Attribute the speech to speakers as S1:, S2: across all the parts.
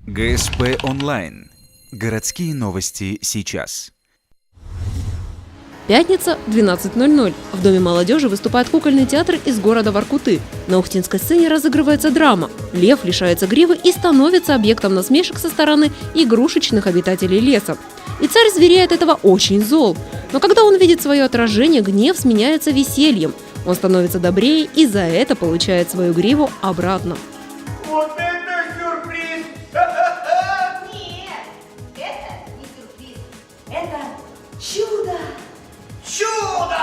S1: ГСП онлайн. Городские новости сейчас.
S2: Пятница, 12:00. В Доме молодежи выступает кукольный театр из города Воркуты. На ухтинской сцене разыгрывается драма. Лев лишается гривы и становится объектом насмешек со стороны игрушечных обитателей леса. И царь зверей от этого очень зол. Но когда он видит свое отражение, гнев сменяется весельем. Он становится добрее и за это получает свою гриву обратно.
S3: Вот это сюрприз!
S4: Нет, это не сюрприз. Это чудо.
S3: Чудо!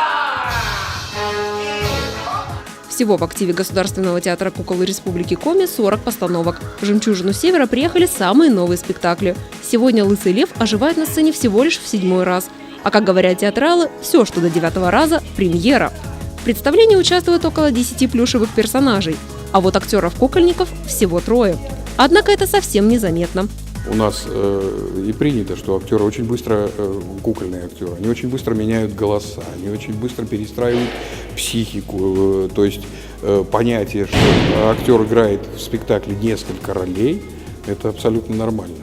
S2: Всего в активе Государственного театра кукол Республики Коми 40 постановок. В «Жемчужину Севера» приехали самые новые спектакли. Сегодня «Лысый лев» оживает на сцене всего лишь в 7-й раз. А как говорят театралы, все, что до 9-го раза – премьера. В представлении участвуют около 10 плюшевых персонажей. А вот актеров-кукольников всего 3. Однако это совсем незаметно.
S5: У нас и принято, что актеры очень быстро, кукольные актеры, они очень быстро меняют голоса, они очень быстро перестраивают психику. То есть понятие, что актер играет в спектакле несколько ролей, это абсолютно нормально.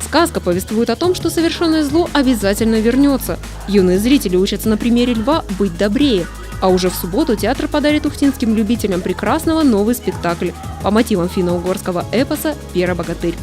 S2: Сказка повествует о том, что совершенное зло обязательно вернется. Юные зрители учатся на примере льва быть добрее. А уже в субботу театр подарит ухтинским любителям прекрасного новый спектакль по мотивам финно-угорского эпоса «Пера Богатырь».